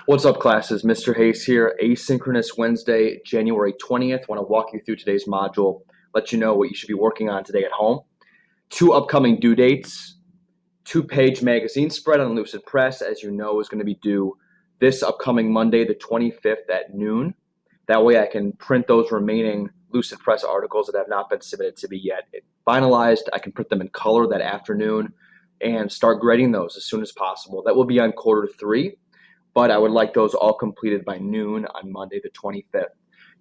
What's up, classes? Mr. Hayes here. Asynchronous Wednesday, January 20th. Want to walk you through today's module, let you know what you should be working on today at home. 2 upcoming due dates. 2-page magazine spread on Lucid Press, as you know, is going to be due this upcoming Monday, the 25th at noon. That way I can print those remaining Lucid Press articles that have not been submitted to me yet. Finalized, I can print them in color that afternoon and start grading those as soon as possible. That will be on quarter 3. But I would like those all completed by noon on Monday, the 25th.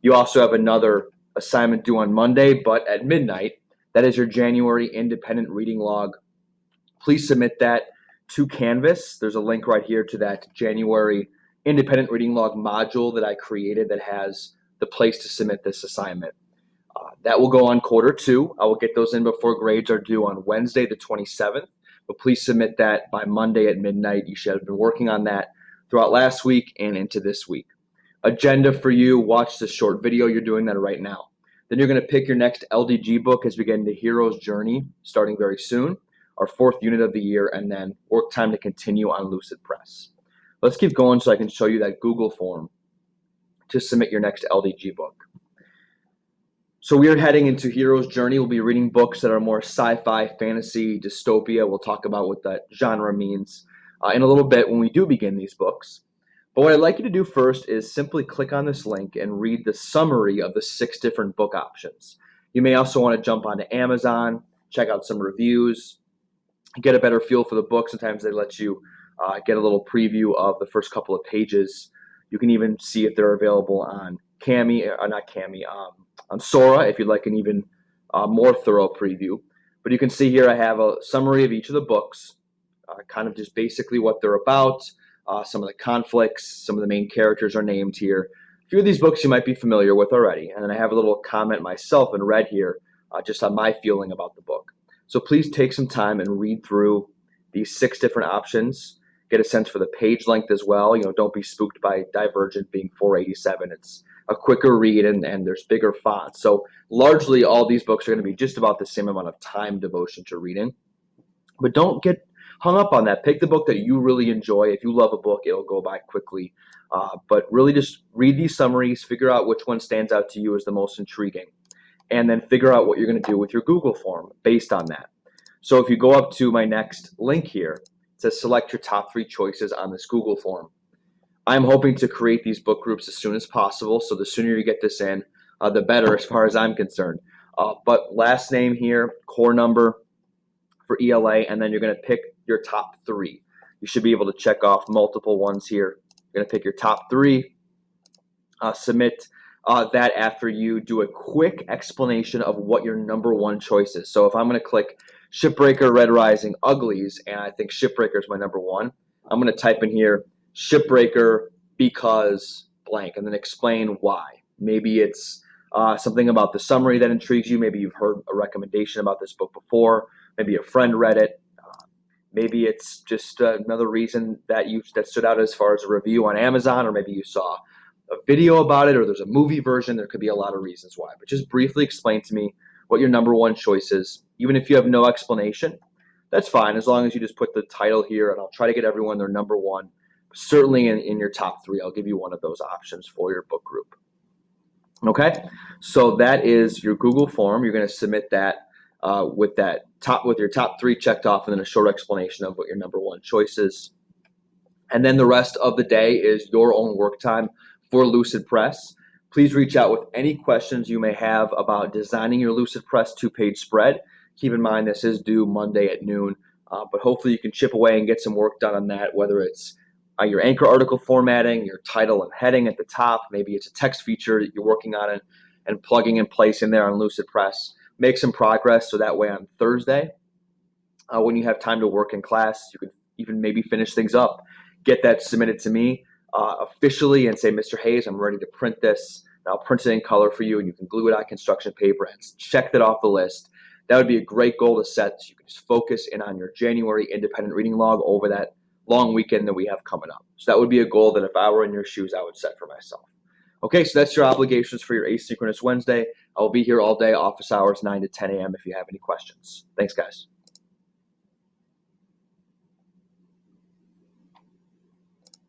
You also have another assignment due on Monday, but at midnight. That is your January independent reading log. Please submit that to Canvas. There's a link right here to that January independent reading log module that I created that has the place to submit this assignment. That will go on quarter 2. I will get those in before grades are due on Wednesday, the 27th. But please submit that by Monday at midnight. You should have been working on that throughout last week and into this week. Agenda for you, watch this short video. You're doing that right now. Then you're going to pick your next LDG book as we get into Hero's Journey starting very soon, our 4th unit of the year, and then work time to continue on Lucid Press. Let's keep going so I can show you that Google form to submit your next LDG book. So we are heading into Hero's Journey. We'll be reading books that are more sci-fi, fantasy, dystopia. We'll talk about what that genre means in a little bit when we do begin these books. But what I'd like you to do first is simply click on this link and read the summary of the 6 different book options. You may also want to jump onto Amazon, check out some reviews, get a better feel for the book. Sometimes they let you get a little preview of the first couple of pages. You can even see if they're available on on Sora if you'd like an even more thorough preview. But you can see here I have a summary of each of the books, kind of just basically what they're about, some of the conflicts, some of the main characters are named here. A few of these books you might be familiar with already, and then I have a little comment myself in red here just on my feeling about the book. So please take some time and read through these 6 different options. Get a sense for the page length as well. Don't be spooked by Divergent being 487. It's a quicker read and there's bigger fonts. So largely all these books are going to be just about the same amount of time devotion to reading. But don't get hung up on that. Pick the book that you really enjoy. If you love a book, it'll go by quickly. But really just read these summaries, figure out which one stands out to you as the most intriguing, and then figure out what you're going to do with your Google form based on that. So if you go up to my next link here, it says select your top 3 choices on this Google form. I'm hoping to create these book groups as soon as possible, so the sooner you get this in, the better as far as I'm concerned. But last name here, core number for ELA, and then you're going to pick your top 3. You should be able to check off multiple ones here. You're going to pick your top 3, submit that after you do a quick explanation of what your number 1 choice is. So if I'm going to click Shipbreaker, Red Rising, Uglies, and I think Shipbreaker is my number 1, I'm going to type in here Shipbreaker because blank, and then explain why. Maybe it's something about the summary that intrigues you. Maybe you've heard a recommendation about this book before. Maybe a friend read it. Maybe it's just another reason that stood out as far as a review on Amazon, or maybe you saw a video about it, or there's a movie version. There could be a lot of reasons why. But just briefly explain to me what your number 1 choice is. Even if you have no explanation, that's fine, as long as you just put the title here, and I'll try to get everyone their number 1. Certainly in your top 3, I'll give you one of those options for your book group. Okay, so that is your Google form. You're going to submit that with your top 3 checked off, and then a short explanation of what your number 1 choice is. And then the rest of the day is your own work time for Lucid Press. Please reach out with any questions you may have about designing your Lucid Press 2-page spread. Keep in mind this is due Monday at noon, but hopefully you can chip away and get some work done on that, whether it's your anchor article formatting, your title and heading at the top. Maybe it's a text feature that you're working on and plugging in place in there on Lucid Press. Make some progress so that way on Thursday, when you have time to work in class, you can even maybe finish things up. Get that submitted to me officially and say, Mr. Hayes, I'm ready to print this. And I'll print it in color for you, and you can glue it on construction paper and check that off the list. That would be a great goal to set, so you can just focus in on your January independent reading log over that long weekend that we have coming up. So that would be a goal that if I were in your shoes, I would set for myself. Okay, so that's your obligations for your Asynchronous Wednesday. I will be here all day, office hours 9 to 10 a.m. if you have any questions. Thanks, guys.